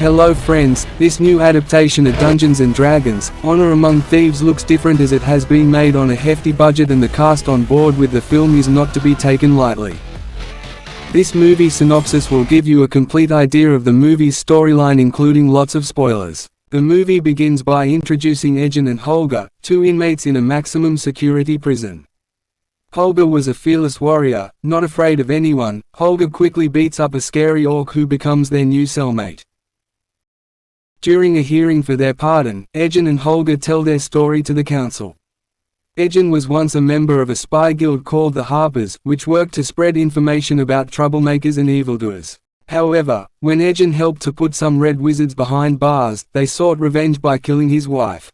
Hello friends, this new adaptation of Dungeons & Dragons, Honor Among Thieves looks different as it has been made on a hefty budget and the cast on board with the film is not to be taken lightly. This movie synopsis will give you a complete idea of the movie's storyline including lots of spoilers. The movie begins by introducing Ejin and Holger, two inmates in a maximum security prison. Holger was a fearless warrior, not afraid of anyone. Holger quickly beats up a scary orc who becomes their new cellmate. During a hearing for their pardon, Ejin and Holger tell their story to the council. Ejin was once a member of a spy guild called the Harpers, which worked to spread information about troublemakers and evildoers. However, when Ejin helped to put some red wizards behind bars, they sought revenge by killing his wife.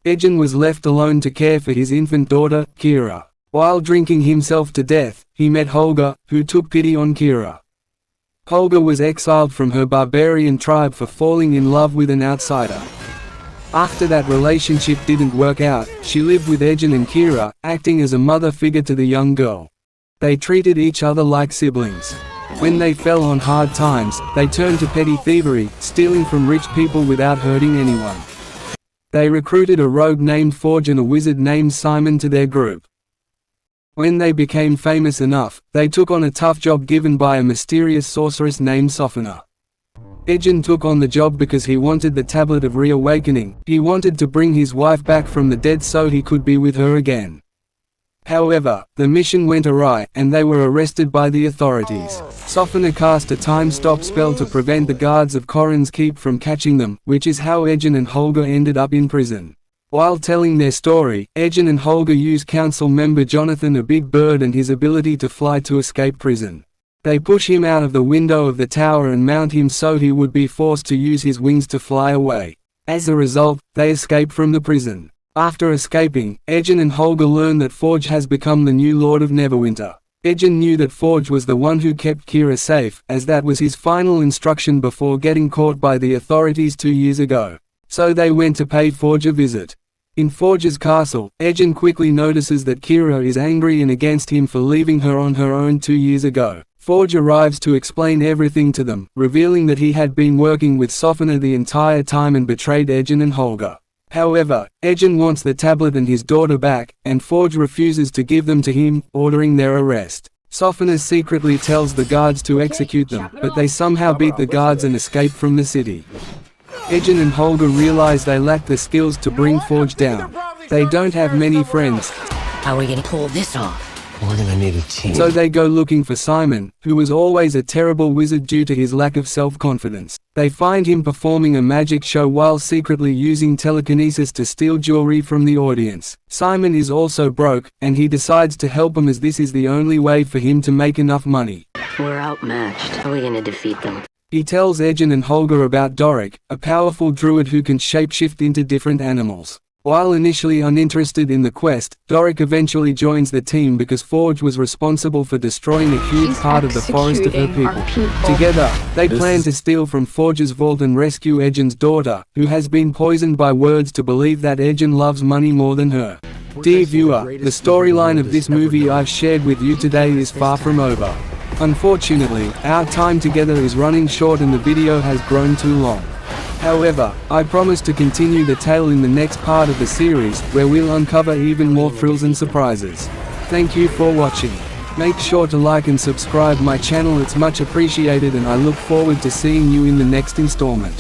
Ejin was left alone to care for his infant daughter, Kira. While drinking himself to death, he met Holger, who took pity on Kira. Holger was exiled from her barbarian tribe for falling in love with an outsider. After that relationship didn't work out, she lived with Ejin and Kira, acting as a mother figure to the young girl. They treated each other like siblings. When they fell on hard times, they turned to petty thievery, stealing from rich people without hurting anyone. They recruited a rogue named Forge and a wizard named Simon to their group. When they became famous enough, they took on a tough job given by a mysterious sorceress named Softener. Ejin took on the job because he wanted the Tablet of Reawakening. He wanted to bring his wife back from the dead so he could be with her again. However, the mission went awry, and they were arrested by the authorities. Softener cast a time-stop spell to prevent the guards of Corrin's Keep from catching them, which is how Ejin and Holger ended up in prison. While telling their story, Ejin and Holger use council member Jonathan a Big Bird and his ability to fly to escape prison. They push him out of the window of the tower and mount him so he would be forced to use his wings to fly away. As a result, they escape from the prison. After escaping, Ejin and Holger learn that Forge has become the new Lord of Neverwinter. Ejin knew that Forge was the one who kept Kira safe, as that was his final instruction before getting caught by the authorities 2 years ago. So they went to pay Forge a visit. In Forge's castle, Ejin quickly notices that Kira is angry and against him for leaving her on her own 2 years ago. Forge arrives to explain everything to them, revealing that he had been working with Softener the entire time and betrayed Ejin and Holger. However, Ejin wants the tablet and his daughter back, and Forge refuses to give them to him, ordering their arrest. Softener secretly tells the guards to execute them, but they somehow beat the guards and escape from the city. Ejin and Holger realize they lack the skills to bring Forge down. They don't have many friends. How are we gonna pull this off? We're gonna need a team. So they go looking for Simon, who was always a terrible wizard due to his lack of self-confidence. They find him performing a magic show while secretly using telekinesis to steal jewelry from the audience. Simon is also broke, and he decides to help him as this is the only way for him to make enough money. We're outmatched. How are we gonna defeat them? He tells Ejin and Holger about Doric, a powerful druid who can shapeshift into different animals. While initially uninterested in the quest, Doric eventually joins the team because Forge was responsible for destroying a huge part of the forest of her people. Together, they plan to steal from Forge's vault and rescue Ejin's daughter, who has been poisoned by words to believe that Ejin loves money more than her. Dear viewer, the storyline of this movie I've shared with you today is far from over. Unfortunately, our time together is running short and the video has grown too long. However, I promise to continue the tale in the next part of the series, where we'll uncover even more thrills and surprises. Thank you for watching. Make sure to like and subscribe my channel, it's much appreciated, and I look forward to seeing you in the next installment.